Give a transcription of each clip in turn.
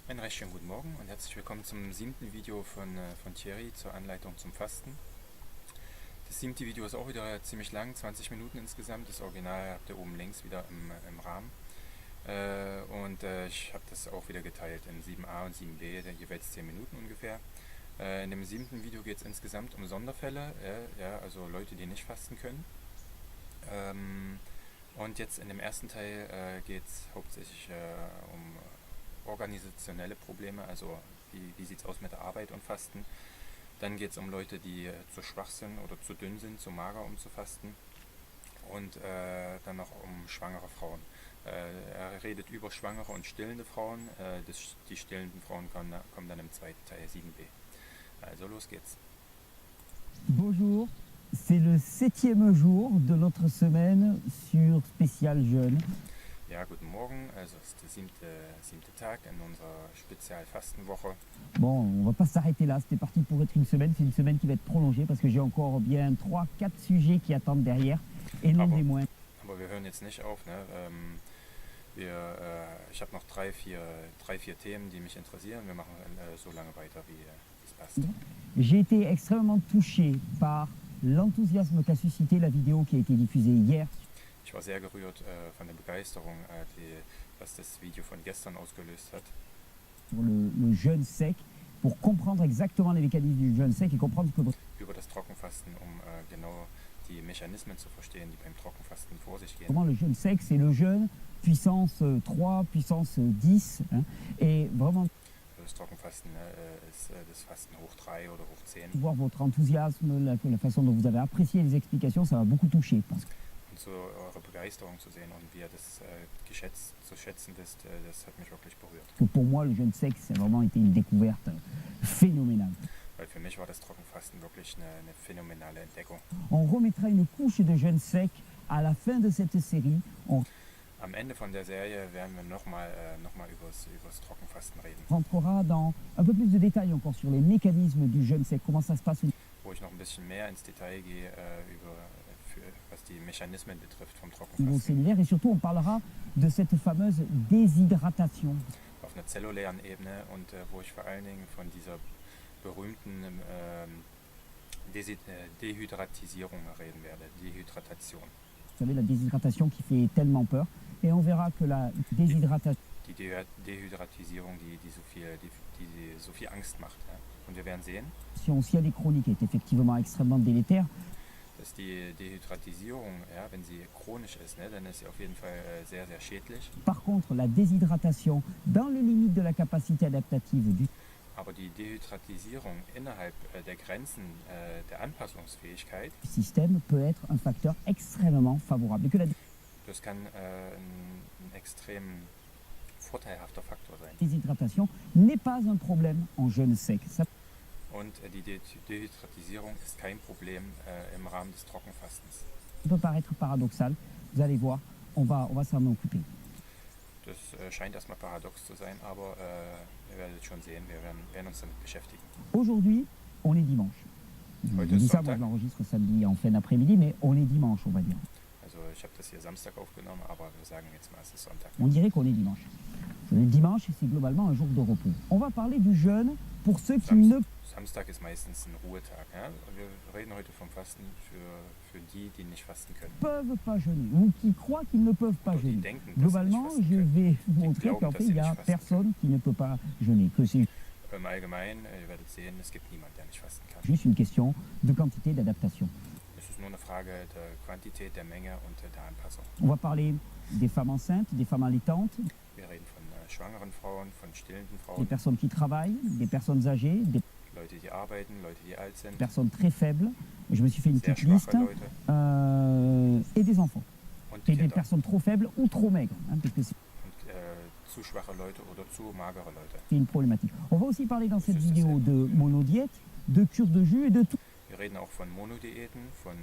Einen recht schönen guten Morgen und herzlich willkommen zum 7. Video von Thierry zur Anleitung zum Fasten. Das 7. Video ist auch wieder ziemlich lang, 20 Minuten insgesamt. Das Original habt ihr oben links wieder im Rahmen. Ich habe das auch wieder geteilt in 7a und 7b, jeweils 10 Minuten ungefähr. In dem 7. Video geht es insgesamt um Sonderfälle, also Leute, die nicht fasten können. Und jetzt in dem ersten Teil geht es hauptsächlich um organisationelle Probleme, also wie sieht es aus mit der Arbeit und Fasten. Dann geht es um Leute, die zu schwach sind oder zu dünn sind, zu mager, um zu fasten. Und dann noch um schwangere Frauen. Er redet über schwangere und stillende Frauen. Die stillenden Frauen kommen dann im zweiten Teil 7b. Also los geht's. Bonjour, c'est le 7e jour de notre semaine sur Spécial Jeûne. Ja, guten Morgen, also es ist der siebte Tag in unserer Spezialfastenwoche. Bon, on va pas s'arrêter là, c'était parti pour être une semaine, c'est une semaine qui va être prolongée parce que j'ai encore bien 3-4 sujets qui attendent derrière et non des moindres. Aber wir hören jetzt nicht auf, ne? Ich habe noch drei, vier Themen, die mich interessieren. Wir machen so lange weiter, wie es passt. J'ai été extrêmement touché par l'enthousiasme qu'a suscité la vidéo qui a été diffusée hier. Ich war sehr gerührt von der Begeisterung, was das Video von gestern ausgelöst hat. Pour le jeûne sec, pour comprendre exactement les mécanismes du jeûne sec et comprendre que... Über das Trockenfasten, genau die Mechanismen zu verstehen, die beim Trockenfasten vor sich gehen. Comment le jeûne sec, c'est le jeûne puissance 3, puissance 10, hein, et vraiment... Das Trockenfasten ist das Fasten hoch 3 oder hoch 10. Voir votre enthousiasme, la façon dont vous avez apprécié les explications, ça m'a beaucoup touché. Parce que so eure Begeisterung zu sehen und wie ihr das zu schätzen wisst, das hat mich wirklich berührt. Pour moi, le jeûne sec, ça a vraiment été une découverte phénoménale. Weil für mich war das Trockenfasten wirklich eine phänomenale Entdeckung. On remettra une couche de jeûne sec à la fin de cette série. Am Ende von der Serie werden wir nochmal übers Trockenfasten reden. Rentrera dans un peu plus de détails encore sur les mécanismes du jeûne sec, comment ça se passe. Wo ich noch ein bisschen mehr ins Detail gehe was die Mechanismen betrifft vom Niveau Trockenfasten. cellulaire et surtout on parlera de cette fameuse déshydratation. Auf einer zellulären Ebene und wo ich vor allen Dingen von dieser berühmten Dehydratisierung reden werde, Dehydratation. Vous savez, la déshydratation qui fait tellement peur. Et on verra que la déshydratation... Die Dehydratisierung, die so viel Angst macht. Ja. Und wir werden sehen, si elle est chronique, est effectivement extrêmement délétère. Dass die Dehydratisierung, ja, wenn sie chronisch ist, ne, dann ist sie auf jeden Fall sehr, sehr schädlich. Par contre, la déshydratation, dans les limites de la capacité adaptative du Aber die Dehydratisierung innerhalb der Grenzen der Anpassungsfähigkeit, système peut être un facteur extrêmement favorable. Et que la das kann ein extrem vorteilhafter Faktor sein. déshydratation n'est pas un problème en jeûne sec. Ça Und die Dehydratisierung ist kein Problem im Rahmen des Trockenfastens. peut paraître paradoxal. Vous allez voir, on va s'en occuper. Das scheint erstmal paradox zu sein, aber ihr werdet schon sehen, wir werden uns damit beschäftigen. Aujourd'hui, on est dimanche. Heute Je dis ist ça, moi Sonntag. je l'enregistre samedi en fin d'après-midi, mais on est dimanche, on va dire. Also ich habe das hier Samstag aufgenommen, aber wir sagen jetzt mal, es ist Sonntag. On dirait qu'on est dimanche. Le dimanche, c'est globalement un jour de repos. On va parler du jeûne pour ceux qui ne Samstag ist meistens ein Ruhetag. Ja? Wir reden heute vom Fasten für die, die nicht fasten können. peuvent pas jeûner ou qui croient qu'ils ne peuvent pas Oder die jeûner. denken, dass sie Globalement, nicht fasten je können. vais vous montrer glauben, qu'en dass fait, sie il y a nicht fasten personne qui ne peut pas jeûner, que c'est Im Allgemeinen, ihr werdet sehen, es gibt niemanden, der nicht fasten kann. juste une question de quantité d'adaptation. Es ist nur eine Frage der Quantität, der Menge und der Anpassung. On va parler des femmes enceintes, des femmes allaitantes, Wir reden von schwangeren Frauen, von stillenden des Frauen, personnes qui travaillent, des personnes âgées, des Leute, die arbeiten, Leute, die alt sind, personnes très faibles. Je me suis fait une sehr petite liste. schwache Leute Et des enfants. und Et des Kinder. personnes trop faibles ou trop maigres, hein, parce que c'est Und zu schwache Leute oder zu magere Leute. une problématique. On va aussi parler dans cette C'est ça, vidéo c'est- de monodiète, de cure de jus et de Wir reden auch von Monodiäten, von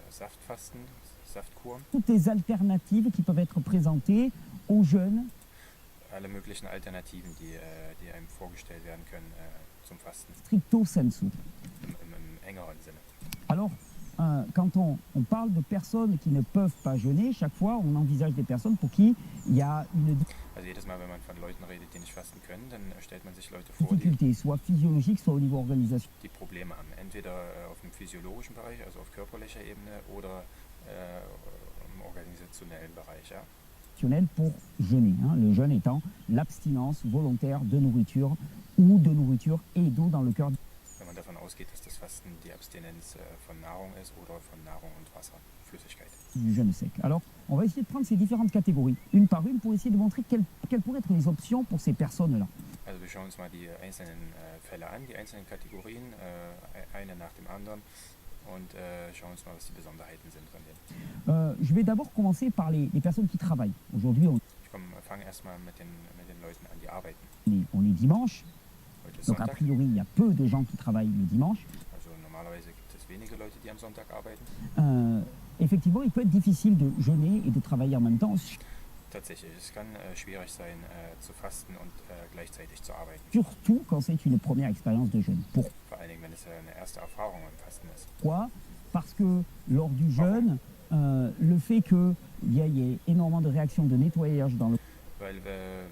Saftfasten, Saftkuren, toutes les alternatives qui peuvent être présentées aux jeunes alle möglichen Alternativen, die einem vorgestellt werden können zum Fasten stricto sensu. im engeren Sinne. Alors, quand on parle de personnes qui ne peuvent pas jeûner, chaque fois on envisage des personnes pour qui il y a une Also jedes Mal, wenn man von Leuten redet, die nicht fasten können, dann stellt man sich Leute vor, difficultés, soit physiologiques, soit au niveau organisationnel die Probleme haben. Entweder auf dem physiologischen Bereich, also auf körperlicher Ebene, oder im organisationellen Bereich. Ja? pour jeûner. Hein. Le jeûne étant l'abstinence volontaire de nourriture ou de nourriture et d'eau dans le cœur. Wenn man davon ausgeht, dass das Fasten die Abstinenz von Nahrung ist oder von Nahrung und Wasser, Flüssigkeit. Du jeûne sec. Alors, on va essayer de prendre ces différentes catégories, une par une, pour essayer de montrer quelles pourraient être les options pour ces personnes-là. Also wir schauen uns mal die einzelnen Fälle an, die einzelnen Kategorien, eine nach dem anderen und schauen uns mal, was die Besonderheiten sind von denen. Je vais d'abord commencer par les personnes qui travaillent. Aujourd'hui, Ich fange erstmal mit den Leuten an, die arbeiten. on est dimanche, Heute ist donc a Sonntag, priori, il y a peu de gens qui travaillent le dimanche. also normalerweise gibt es wenige Leute, die am Sonntag arbeiten. Effectivement, il peut être difficile de jeûner et de travailler en même temps, Tatsächlich, es kann schwierig sein, zu fasten und gleichzeitig zu arbeiten. surtout quand c'est une première expérience de jeûne. Vor allen Dingen, wenn es eine erste Erfahrung im Fasten ist. Pourquoi? Parce que lors du jeûne, le fait qu'il y ait énormément de réactions de nettoyage dans le Weil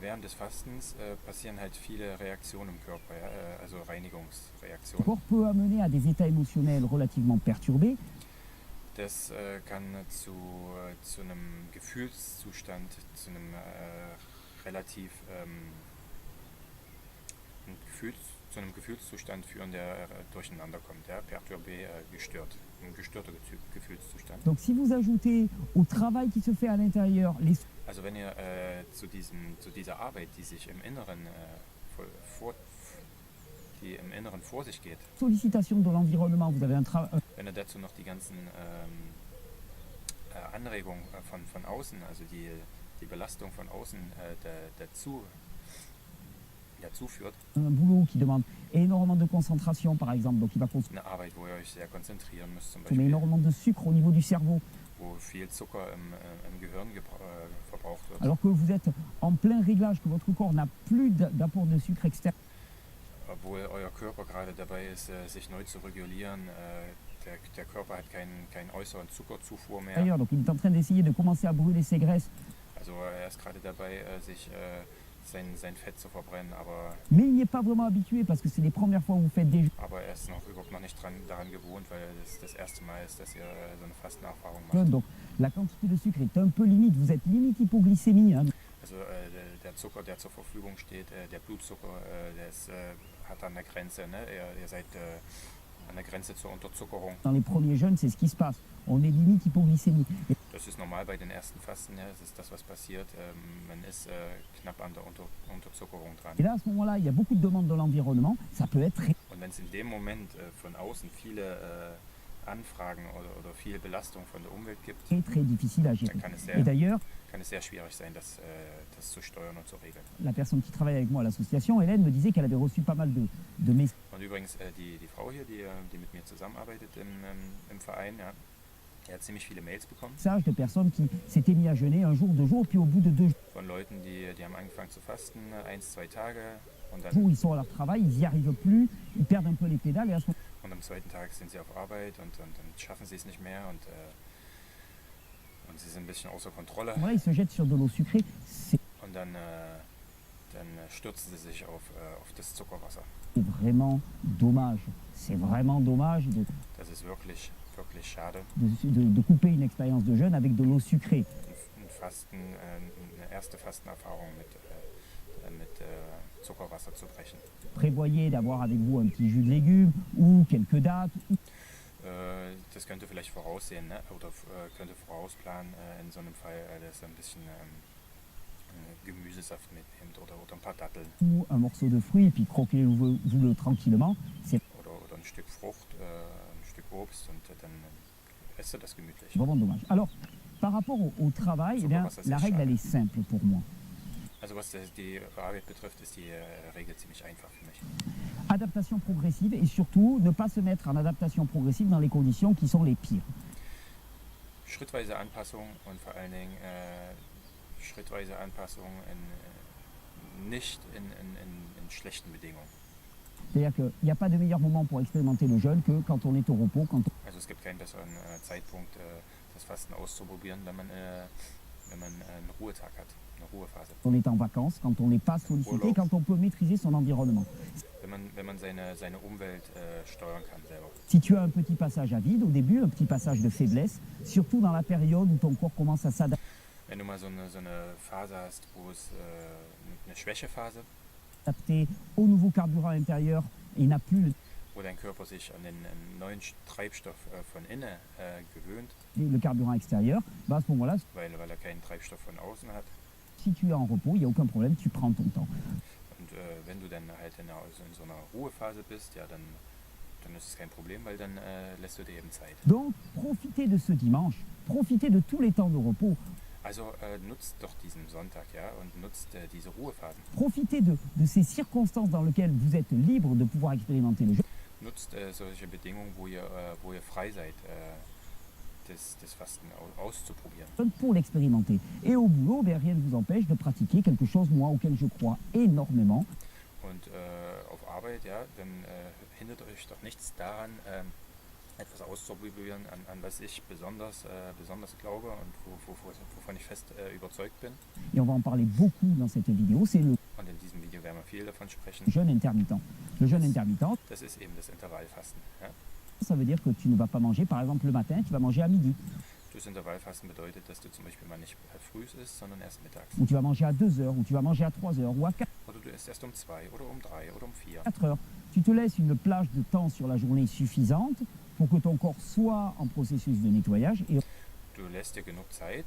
während des Fastens passieren halt viele Reaktionen im Körper, ja? Also Reinigungsreaktionen. corps peut amener à des états émotionnels relativement perturbés. Das kann zu einem Gefühlszustand, zu einem relativ zu einem Gefühlszustand führen, der durcheinander kommt, ja? Perturbé, gestört, ein gestörter Gefühlszustand. Donc si vous ajoutez au travail qui se fait à l'intérieur les Also wenn ihr zu dieser Arbeit, die sich im Inneren die im Inneren vor sich geht, sollicitations de l'environnement, vous avez un travail. wenn ihr dazu noch die ganzen Anregungen von außen, also die Belastung von außen dazu führt, Un boulot qui demande énormément de concentration, par exemple, donc il va consommer eine Arbeit, wo ihr euch sehr konzentrieren müsst, zum consommer Beispiel, énormément de sucre au niveau du cerveau, wo viel Zucker im Gehirn verbraucht wird, alors que vous êtes en plein réglage, que votre corps n'a plus d'apport de sucre externe. obwohl euer Körper gerade dabei ist, sich neu zu regulieren. Der Körper hat keinen äußeren Zuckerzufuhr mehr. D'ailleurs, donc il est en train d'essayer de commencer à brûler ses graisses, Also er ist gerade dabei, sich sein Fett zu verbrennen, mais il n'y est pas vraiment habitué parce que c'est les premières fois où vous faites des aber er ist überhaupt noch nicht daran gewohnt, weil das erste Mal ist, dass ihr so eine Fastenerfahrung macht. jeûnes, donc la quantité de sucre est un peu limite, vous êtes limite hypoglycémie. Hein. Also der Zucker, der zur Verfügung steht, der Blutzucker, hat an der Grenze, ne? Ihr seid an der Grenze zur Unterzuckerung. Dans les premiers jeûnes, c'est ce qui se passe. On est limite hypoglycémie. Et Das ist normal bei den ersten Fasten, ja? Das ist das, was passiert. Man ist knapp an der Unterzuckerung dran. là, à ce moment-là, il y a beaucoup de demandes de l'environnement. Ça peut être très Und wenn es in dem Moment von außen viele Anfragen oder viel Belastung von der Umwelt gibt, très difficile à gérer. dann kann Et d'ailleurs, es sehr schwierig sein, das zu steuern und zu regeln. la personne qui travaille avec moi à l'association, Hélène, me disait qu'elle avait reçu pas mal de messages Und übrigens, die Frau hier, die mit mir zusammenarbeitet im Verein, ja, die hat ziemlich viele Mails bekommen de personnes qui s'étaient mis à jeûner un jour, 2 jours, puis au bout de 2 von Leuten, die haben angefangen zu fasten, 1, 2 Tage und jours, dann ils sont à leur travail, ils n'y arrivent plus, ils perdent un peu les pédales et à ce moment und am zweiten Tag sind sie auf Arbeit und dann schaffen sie es nicht mehr und sie sind ein bisschen außer Kontrolle là, ils se jettent sur de l'eau sucrée. C'est und dann stürzen sie sich auf das Zuckerwasser. vraiment dommage. C'est vraiment dommage Das ist wirklich schade. de couper une expérience de jeûne avec de l'eau sucrée. Ein Fasten, eine erste Fastenerfahrung mit Zuckerwasser zu brechen. Prévoyez d'avoir avec vous un petit jus de légumes ou quelques dattes. Das könnte vielleicht voraussehen, ne? Oder könnte vorausplanen in so einem Fall, dass er ein bisschen Gemüsesaft mitnimmt oder ein paar Datteln Ou un morceau de fruit et puis croquez-vous-le tranquillement. C'est oder ein Stück Frucht, ein Stück Obst und dann esst ihr das gemütlich. vraiment dommage. Alors, par rapport au travail, eh bien, la règle, elle est simple pour moi. Also was die Arbeit betrifft, ist die Regel ziemlich einfach für mich. Adaptation progressive et surtout ne pas se mettre en adaptation progressive dans les conditions qui sont les pires. Schrittweise Anpassung und vor allen Dingen schrittweise Anpassung nicht in schlechten Bedingungen. C'est-à-dire qu'il n'y a pas de meilleur moment pour expérimenter le jeûne que quand on est au repos, Also es gibt keinen besseren Zeitpunkt, das Fasten auszuprobieren, wenn man einen Ruhetag hat, eine Ruhephase. Quand on est en vacances, quand on n'est pas sollicité, Urlaub. quand on peut maîtriser son environnement. Wenn man seine Umwelt steuern kann selber. Si tu as un petit passage à vide au début, un petit passage de faiblesse, surtout dans la période où ton corps commence à s'adapter Wenn du mal so eine Phase hast, wo es eine Schwächephase, au nouveau carburant intérieur et n'a plus wo dein Körper sich an den neuen Treibstoff von innen gewöhnt, le carburant extérieur, bah à ce moment-là, weil er keinen Treibstoff von außen hat. si tu es en repos, il n'y a aucun problème, tu prends ton temps. Und wenn du dann halt in so einer Ruhephase bist, ja, dann ist es kein Problem, weil dann lässt du dir eben Zeit. Donc, profitez de ce dimanche, profitez de tous les temps de repos, Also nutzt doch diesen Sonntag, ja, und nutzt diese Ruhephasen. profitez de ces circonstances dans lesquelles vous êtes libre de pouvoir expérimenter le jeu. Nutzt solche Bedingungen, wo ihr frei seid, das Fasten auszuprobieren. Pour l'expérimenter. Et au boulot, ben, rien ne vous empêche de pratiquer quelque chose, moi, auquel je crois énormément. Und auf Arbeit, ja, dann hindert euch doch nichts daran, etwas auszuprobieren, an was ich besonders glaube und wovon ich fest überzeugt bin. Et on va en parler beaucoup dans cette vidéo, c'est le Und in diesem Video werden wir viel davon sprechen. jeûne intermittent. Le jeûne intermittent, Das ist eben das Intervallfasten. Ja? ça veut dire que tu ne vas pas manger, par exemple, le matin, tu vas manger à midi. Das Intervallfasten bedeutet, dass du zum Beispiel mal nicht früh isst, sondern erst mittags. Ou tu vas manger à 2 heures, ou tu vas manger à 3 heures, ou à Oder du isst erst um 2 oder um 3 oder um 4. 4 heures. Tu te laisses une plage de temps sur la journée suffisante pour que ton corps soit en processus de nettoyage et Du lässt dir genug Zeit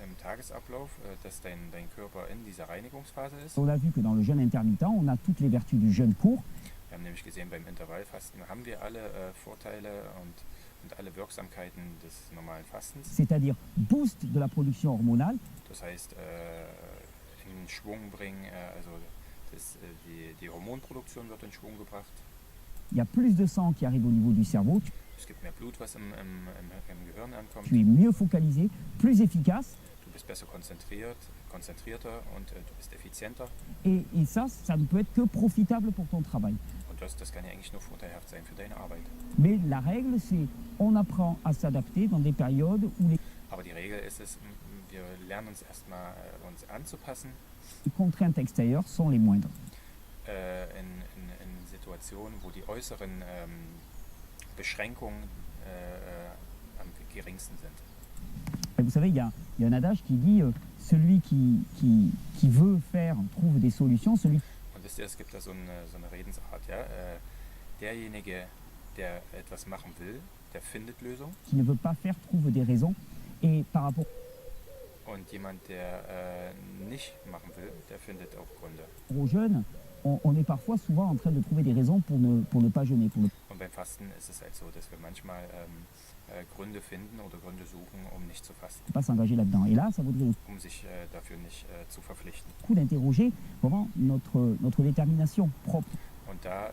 im Tagesablauf, dass dein Körper in dieser Reinigungsphase ist. on a vu que dans le jeûne intermittent, on a toutes les vertus du jeûne court, Wir haben nämlich gesehen, beim Intervallfasten haben wir alle Vorteile und alle Wirksamkeiten des normalen Fastens. c'est-à-dire boost de la production hormonale, Das heißt, in Schwung bringen, also die Hormonproduktion wird in Schwung gebracht. il y a plus de sang qui arrive au niveau du cerveau, Es gibt mehr Blut, was im Gehirn ankommt. tu es mieux focalisé, plus efficace, Du bist besser konzentrierter und du bist effizienter. et ça ne peut être que profitable pour ton travail. Und das kann ja eigentlich nur vorteilhaft sein für deine Arbeit. Mais la règle, c'est on apprend à s'adapter dans des périodes où Aber die Regel ist es, wir lernen uns erstmal uns anzupassen les contraintes extérieures sont les moindres. in Situationen, wo die äußeren Beschränkungen am geringsten sind. Et vous savez, il y a un adage qui dit celui qui veut faire trouve des solutions, celui Und wisst ihr, es gibt da so eine Redensart, ja? Derjenige, der etwas machen will, der findet Lösungen. qui ne veut pas faire trouve des raisons. Et par rapport Und jemand, der nicht machen will, der findet auch Gründe. aux jeunes, on est parfois souvent en train de trouver des raisons pour ne pas jeûner, pour ne Und beim Fasten ist es halt so, dass wir manchmal Gründe finden oder Gründe suchen, um nicht zu fasten, pas s'engager là-dedans. Et là, ça vaudrait le um sich dafür nicht zu verpflichten. coup d'interroger vraiment notre détermination propre. Und da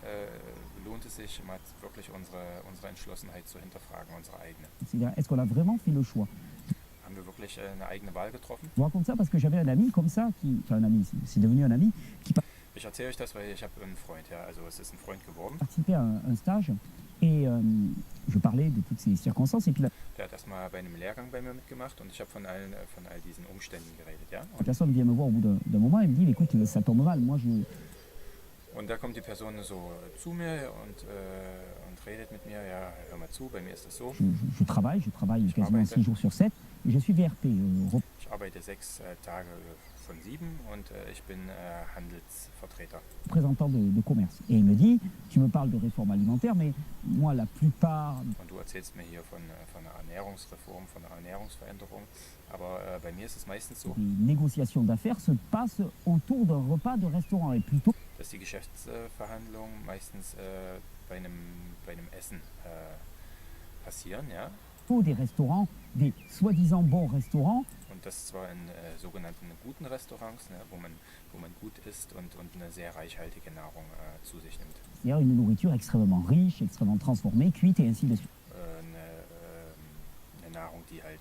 lohnt es sich mal wirklich unsere Entschlossenheit zu hinterfragen, unsere eigene. C'est-à-dire, est-ce qu'on a vraiment fait le choix? Haben wir wirklich eine eigene Wahl getroffen? Je vous raconte ça parce que j'avais un ami comme ça, enfin un ami, c'est devenu un ami, qui Ich erzähle euch das, weil ich habe einen Freund, ja, also es ist ein Freund geworden. participait à un stage et je parlais de toutes ces circonstances et puis Der hat erstmal bei einem Lehrgang bei mir mitgemacht und ich habe von all diesen Umständen geredet, ja. la personne vient me voir au bout d'un moment et me dit, écoute, ça tombe mal, moi Und da kommt die Person so zu mir und redet mit mir, ja, hör mal zu, bei mir ist das so. je travaille quasiment 6 jours sur 7 et je suis VRP, Ich arbeite 6 Tage von 7 und ich bin Handelsvertreter. représentant de commerce. Et il me dit, tu me parles de réforme alimentaire, mais moi la plupart Und du erzählst mir hier von einer Ernährungsreform, von einer Ernährungsveränderung, aber bei mir ist es meistens so, des négociations d'affaires se passent autour d'un repas de restaurant et plutôt dass die Geschäftsverhandlungen meistens bei einem Essen passieren, ja. des restaurants, des soi-disant bons restaurants, Und das zwar in sogenannten guten Restaurants, ne, wo man gut isst und eine sehr reichhaltige Nahrung zu sich nimmt. c'est-à-dire une nourriture extrêmement riche, extrêmement transformée, cuite et ainsi de suite. Eine Nahrung, die halt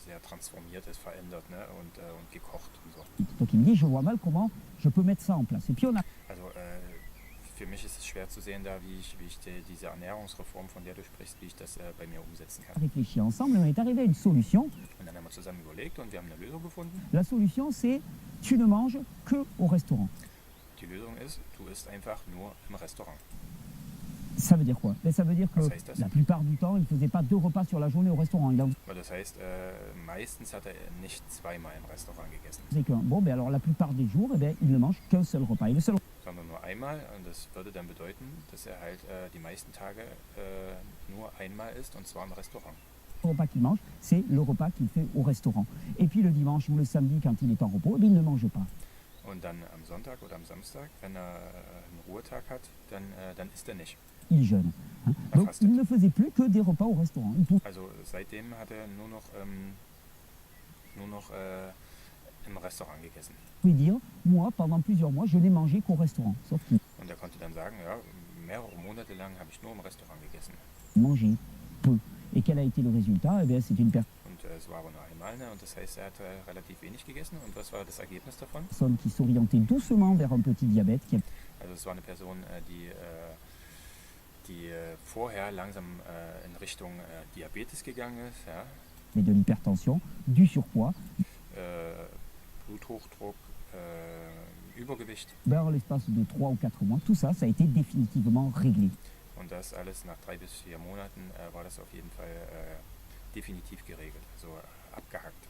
sehr transformiert ist, verändert, ne, und gekocht und so. Donc il me dit, je vois mal comment je peux mettre ça en place. Et puis on a Also für mich ist es schwer zu sehen, da wie ich diese Ernährungsreform, von der du sprichst, wie ich das bei mir umsetzen kann. Réfléchis ensemble et on est arrivé à une solution. Und dann haben wir zusammen überlegt und wir haben eine Lösung gefunden. La solution, c'est tu ne manges que au restaurant. Die Lösung ist, du isst einfach nur im Restaurant. Ça veut dire quoi? Ben, ça veut dire que Was heißt das? la plupart du temps, il ne faisait pas 2 repas sur la journée au restaurant. Il en Aber das heißt, meistens hat er nicht zweimal im Restaurant gegessen, faisait qu'un. Bon, ben alors la plupart des jours, eh ben, il ne mange qu'un seul repas. Et le seul sondern nur einmal. Und das würde dann bedeuten, dass er halt die meisten Tage nur einmal isst, und zwar im Restaurant. repas qu'il mange, c'est le repas qu'il fait au restaurant. Et puis le dimanche ou le samedi, quand il est en repos, eh bien, il ne mange pas. Und dann am Sonntag oder am Samstag, wenn er einen Ruhetag hat, dann isst er nicht. Il jeûne. Hein. Donc fastet. il ne faisait plus que des repas au restaurant. Il pouvait Also seitdem hat er nur noch im Restaurant gegessen. dire, moi, pendant plusieurs mois, je n'ai mangé qu'au restaurant. Sauf qu'il Und er konnte dann sagen, ja, mehrere Monate lang habe ich nur im Restaurant gegessen. mangeait peu. Et quel a été le résultat? Eh bien, c'est une Und es war aber nur einmal, ne? Und das heißt, er hat relativ wenig gegessen. Und was war das Ergebnis davon? personne qui s'orientait doucement vers un petit diabète, qui Also es war eine Person, die vorher langsam in Richtung Diabetes gegangen ist, ja? avait de l'hypertension, du surpoids. Bluthochdruck, Übergewicht. Ben, en l'espace de 3 ou 4 mois, tout ça, ça a été définitivement réglé. Und das alles nach 3 bis 4 Monaten war das auf jeden Fall definitiv geregelt, also abgehakt.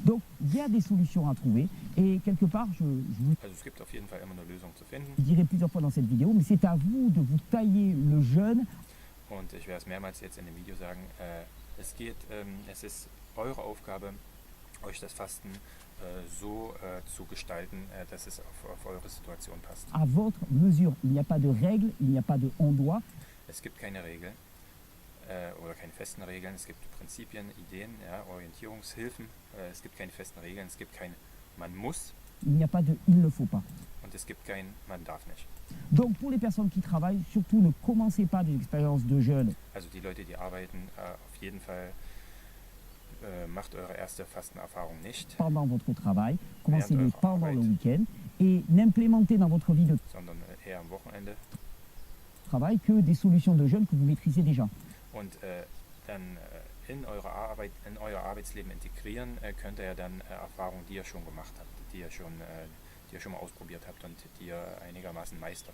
Donc, il y a des solutions à trouver. Et quelque part, je vous Also es gibt auf jeden Fall immer eine Lösung zu finden. dirai plusieurs fois dans cette vidéo, mais c'est à vous de vous tailler le jeûne Und ich werde es mehrmals jetzt in dem Video sagen, es ist eure Aufgabe, euch das Fasten so zu gestalten, dass es auf eure Situation passt. à votre mesure. Il n'y a pas de règles, il n'y a pas de on doit. Es gibt keine Regel oder keine festen Regeln, es gibt Prinzipien, Ideen, ja, Orientierungshilfen, es gibt keine festen Regeln, es gibt kein man muss Il n'y a pas de il ne faut pas. und es gibt kein man darf nicht. Donc, pour les personnes qui travaillent, surtout ne commencez pas des expériences de jeûne Also die Leute, die arbeiten, auf jeden Fall macht eure erste Fastenerfahrung nicht, pendant votre travail, commencez-les eure pendant le Arbeit. week-end et n'implémentez dans votre vie de sondern eher am Wochenende. travail que des solutions de jeûne que vous maîtrisez déjà. Und dann in euer Arbeitsleben integrieren könnt ihr dann Erfahrungen, die ihr schon gemacht habt, die ihr schon mal ausprobiert habt und die ihr einigermaßen meistert.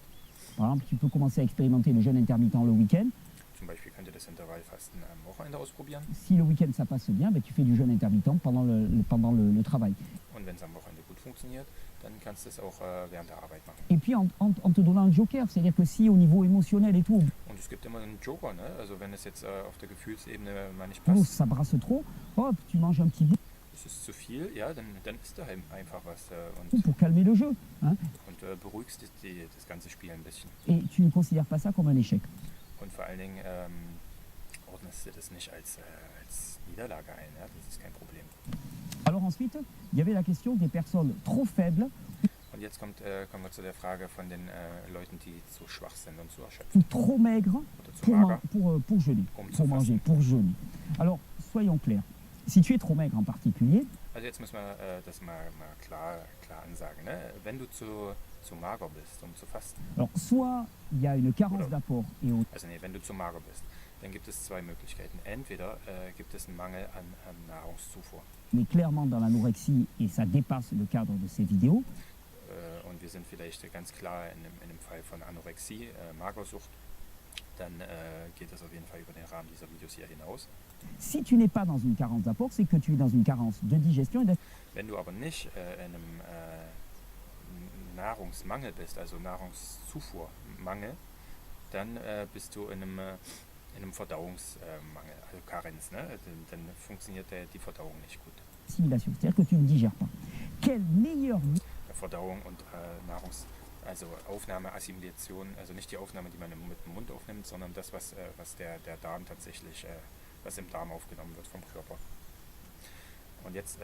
Par exemple, tu peux commencer à expérimenter le jeûne intermittent le week-end. Zum Beispiel könnt ihr das Intervallfasten am Wochenende ausprobieren, Si le week-end ça passe bien, ben, tu fais du jeûne intermittent pendant le travail. und wenn es am Wochenende gut funktioniert, dann kannst du es auch während der Arbeit machen. Et puis en te donnant un joker, c'est-à-dire que si au niveau émotionnel et tout, Und es gibt immer einen Joker, ne? Also wenn es jetzt auf der Gefühlsebene mal nicht oh, passt, ça brasse trop, hop, tu manges un petit bout es ist zu viel, ja, dann isst du halt einfach was und pour calmer le jeu. Hein, beruhigst das ganze Spiel ein bisschen. et tu ne considères pas ça comme un échec. Und vor allen Dingen ordnest du das nicht als Niederlage ein, ja? Das ist kein Problem. Alors ensuite, il y avait la question des personnes trop faibles Und jetzt kommen wir zu der Frage von den Leuten, die zu schwach sind und zu erschöpft ou trop maigres oder zu pour, mager, pour jeûner, um zu pour manger, fasten. pour jeûner. Alors, soyons clairs. Si tu es trop maigre en particulier, Also jetzt müssen wir das mal klar ansagen. Ne? Wenn du zu mager bist, um zu fasten, alors soit il y a une carence Oder- d'apport et on also nee, wenn du zu mager bist, dann gibt es zwei Möglichkeiten. Entweder gibt es einen Mangel an Nahrungszufuhr est clairement dans l'anorexie et ça dépasse le cadre de ces vidéos, und wir sind vielleicht ganz klar in einem Fall von Anorexie, Magersucht, dann geht das auf jeden Fall über den Rahmen dieser Videos hier hinaus. si tu n'es pas dans une carence d'apport, c'est que tu es dans une carence de digestion et Wenn du aber nicht in einem Nahrungsmangel bist, also Nahrungszufuhrmangel, dann bist du in einem Verdauungsmangel, also Karenz, ne? Dann funktioniert die Verdauung nicht gut. d'assimilation, c'est-à-dire que tu ne digères pas. Quel meilleur Verdauung und also Aufnahme, Assimilation, also nicht die Aufnahme, die man mit dem Mund aufnimmt, sondern das, was der Darm tatsächlich, was im Darm aufgenommen wird vom Körper. Und jetzt,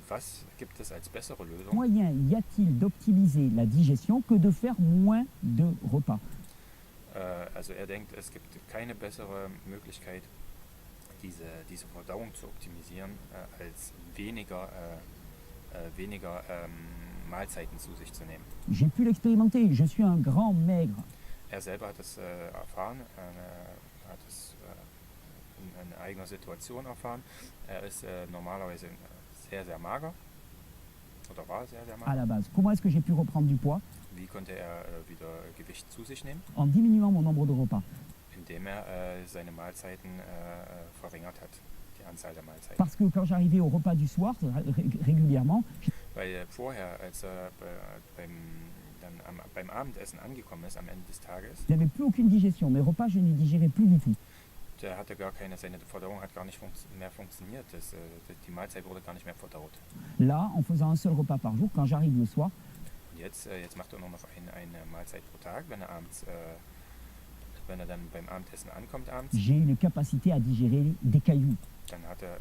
was gibt es als bessere Lösung? moyen y a-t-il d'optimiser la digestion que de faire moins de repas? Also er denkt, es gibt keine bessere Möglichkeit, diese Verdauung zu optimisieren, als weniger Mahlzeiten zu sich zu nehmen. J'ai pu l'expérimenter, je suis un grand maigre. Er selber hat es erfahren, hat es in eigener Situation erfahren. Er ist normalerweise sehr, sehr mager oder war sehr, sehr à mager. la base. Comment est-ce que j'ai pu reprendre du poids? Wie konnte er wieder Gewicht zu sich nehmen? En diminuant mon nombre de repas. Indem er seine Mahlzeiten verringert hat, die Anzahl der Mahlzeiten. Parce que quand j'arrivais au repas du soir, régulièrement, Weil vorher, als er beim Abendessen angekommen ist, am Ende des Tages, je n'avais plus aucune digestion. Mes repas, je ne les digérais plus du tout. der hatte gar keine, seine Verdauung hat gar nicht mehr funktioniert. Die Mahlzeit wurde gar nicht mehr verdaut. Là, en faisant un seul repas par jour, quand j'arrive le soir, Und jetzt macht er nur noch eine Mahlzeit pro Tag, wenn er dann beim Abendessen ankommt abends, j'ai une capacité à digérer des cailloux. dann hat er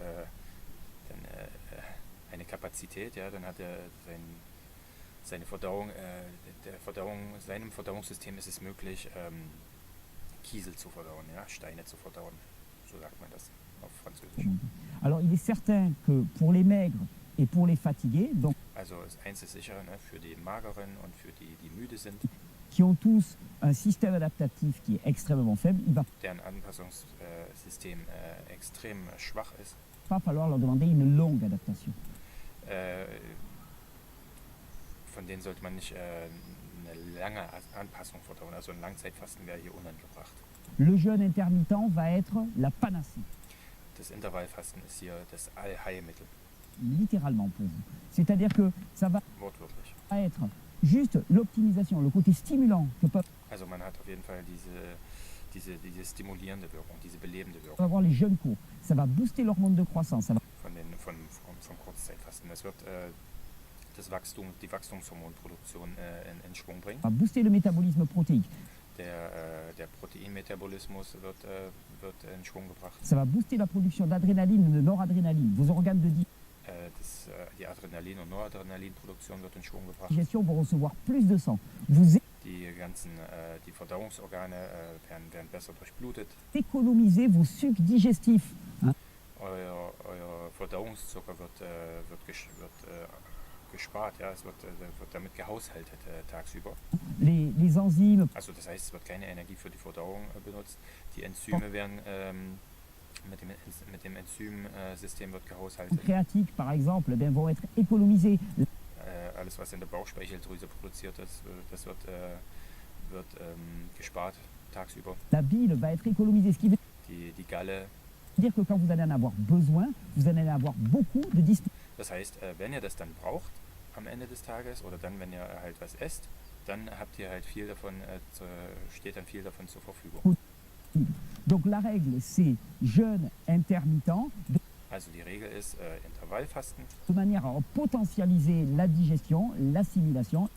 eine Kapazität, ja, dann hat er seine Verdauung, seinem Verdauungssystem ist es möglich, Kiesel zu verdauen, ja, Steine zu verdauen. So sagt man das auf Französisch. Alors, il est certain que pour les maigres et pour les fatigués, donc Also eins ist sicher, ne, für die Mageren und für die müde sind, qui ont tous un système adaptatif qui est extrêmement faible, il ne va deren Anpassungssystem extrem schwach ist, pas falloir leur demander une longue adaptation. von denen sollte man nicht eine lange Anpassung verdauen. Also ein Langzeitfasten wäre hier unangebracht. Le jeûne intermittent va être la panacée, Das Intervallfasten ist hier das Allheilmittel, littéralement pour vous. C'est-à-dire que ça va wortwörtlich. être juste l'optimisation, le côté stimulant que peuvent Also man hat auf jeden Fall diese stimulierende Wirkung, diese belebende Wirkung avoir les jeunes courts. Ça va booster l'hormone de croissance, ça va vom Kurzzeitfasten. Es wird die Wachstumshormonproduktion in Schwung bringen. booster le métabolisme protéique. Der Proteinmetabolismus wird in Schwung gebracht. Ça va booster la production d'adrénaline, de noradrénaline. Vos organes de Die Adrenalin- und Noradrenalinproduktion wird in Schwung gebracht. digestion vont recevoir plus de sang. Vous Die Verdauungsorgane werden besser durchblutet. économisez vos sucs digestifs. Euer Verdauungszucker wird gespart, ja, es wird damit gehaushaltet tagsüber. Les enzymes Also das heißt, es wird keine Energie für die Verdauung benutzt. Die Enzyme werden mit dem Enzymsystem wird gehaushaltet. créatiques, par exemple, eh bien, vont être économisées. Alles, was in der Bauchspeicheldrüse produziert ist, das wird gespart tagsüber. La bile va être économisée, ce qui veut Die Galle, dire que quand vous allez en avoir besoin, vous allez en avoir beaucoup de disponibles. das heißt, wenn ihr das dann braucht am Ende des Tages oder dann, wenn ihr halt was esst, dann habt ihr halt viel davon, steht dann viel davon zur Verfügung. Donc la règle, c'est jeûne intermittent Also die Regel ist Intervallfasten, de manière à potentialiser la digestion, l'assimilation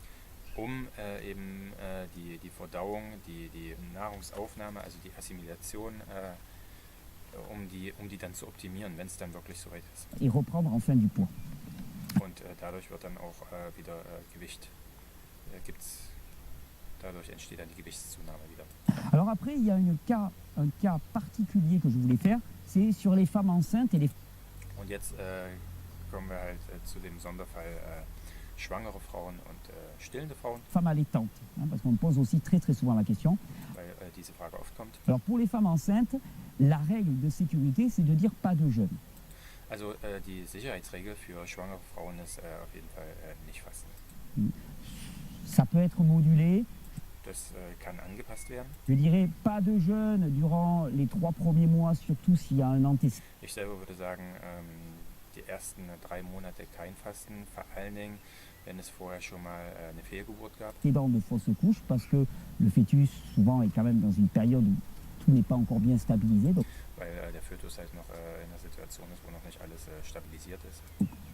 um eben die Verdauung, die Nahrungsaufnahme, also die Assimilation, um die dann zu optimieren, wenn es dann wirklich soweit ist. et reprendre enfin du poids. Und dadurch wird dann auch wieder Gewicht, dadurch entsteht dann die Gewichtszunahme wieder. Alors après, il y a un cas particulier que je voulais faire, c'est sur les femmes enceintes et les Und jetzt kommen wir halt zu dem Sonderfall schwangere Frauen und stillende Frauen, femmes allaitantes, hein, parce qu'on me pose aussi très très souvent la question. weil diese Frage oft kommt. Alors pour les femmes enceintes, la règle de sécurité, c'est de dire pas de jeûne. Also die Sicherheitsregel für schwangere Frauen ist auf jeden Fall nicht fasten. Ça peut être modulé. Das kann angepasst werden. Je dirais pas de jeûne durant les 3 premiers mois, surtout s'il y a un antécédent Ich selber würde sagen, die ersten 3 Monate kein Fasten, vor allen Dingen, wenn es vorher schon mal eine Fehlgeburt gab. de fausse couche, parce que le fœtus souvent est quand même dans une période où tout n'est pas encore bien stabilisé. Donc Weil der Fötus halt noch in einer Situation ist, wo noch nicht alles stabilisiert ist.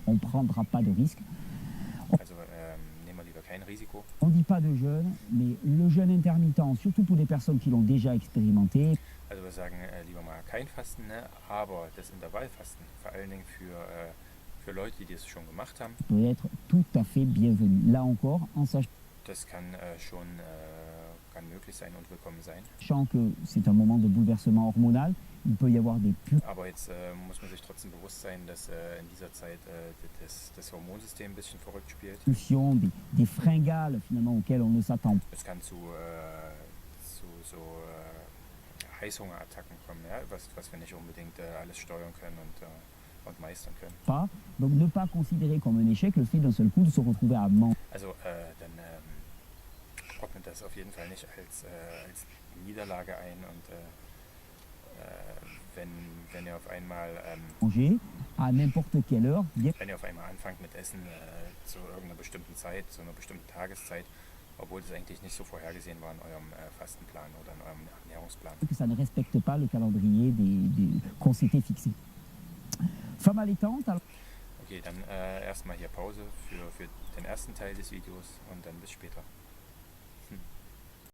on ne prendra pas de risque. Also nehmen wir lieber kein Risiko. On ne dit pas de jeûne, mais le jeûne intermittent, surtout pour des personnes qui l'ont déjà expérimenté, Also wir sagen lieber mal kein Fasten, ne? Aber das Intervallfasten, vor allen Dingen für Leute, die das schon gemacht haben, peut être tout à fait bienvenu. Là encore, en das kann kann möglich sein und willkommen sein. sachant que c'est un moment de bouleversement hormonal, il peut y avoir des Aber jetzt muss man sich trotzdem bewusst sein, dass in dieser Zeit das Hormonsystem ein bisschen verrückt spielt. pulsions, des fringales finalement auxquelles on ne s'attend pas. Es kann zu so Heißhungerattacken kommen, ja? Was wir nicht unbedingt alles steuern können und meistern können. Pas. Donc ne pas considérer comme un échec le fait d'un seul coup de se retrouver à manger. Also dann ordnet das auf jeden Fall nicht als Niederlage ein und wenn ihr auf einmal À n'importe quelle heure, bien wenn ihr auf einmal anfangt mit Essen zu irgendeiner bestimmten Zeit, zu einer bestimmten Tageszeit, obwohl das eigentlich nicht so vorhergesehen war in eurem Fastenplan oder in eurem Ernährungsplan. que ça ne respecte pas le calendrier qu'on s'était fixé. Femme allaitante, alors Okay, dann erstmal hier Pause für den ersten Teil des Videos und dann bis später.